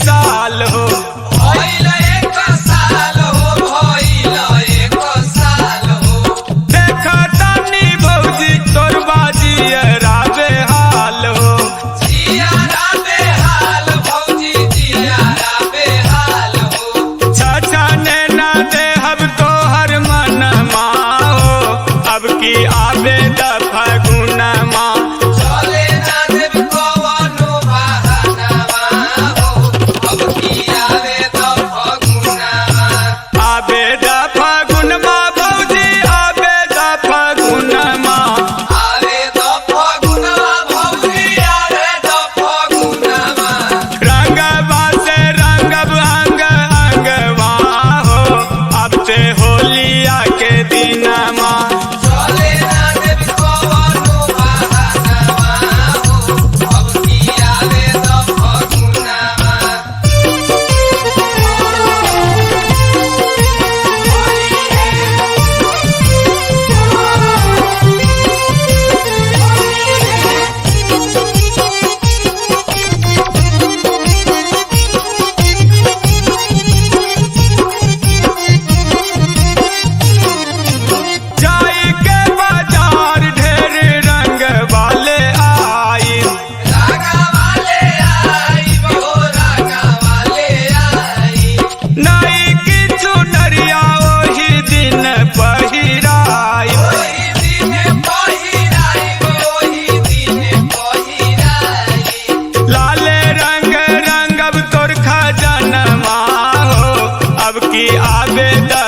साल हो। भइल एक साल हो, भइल एक साल हो। देखा तानी भौजी तोर बाजियरा बेहाल हो। जियारा बेहाल भौजी, जियारा बेहाल हो। छछने ना देहब तोहर मनमा हो, अब की आबे द फगुनमा। चले ना देब कवनो बहानावा हो, अब की आवे त फगुनावा। आबे द फगुनमा भौजी, आबे द फगुनमा। आवे त फगुनावा भौजी, आवे त फगुनावा। रंगवा से रंगब अंग अंगवा हो, अब से होलिया के दिनमा। चले ना देब कवनो बहानावा हो, अब की आवे त फगुनावा। जाई के बाजार ढेर रंग वाले आई। रागा वाले आई बो, रागा वाले आई। नाई की चुनरिया ओही दिन पहिराई। ओही दिन पहिराई, ओही दिन पहिराई। लाले रंग रंगब तोर खजनमा हो, अब की आबे द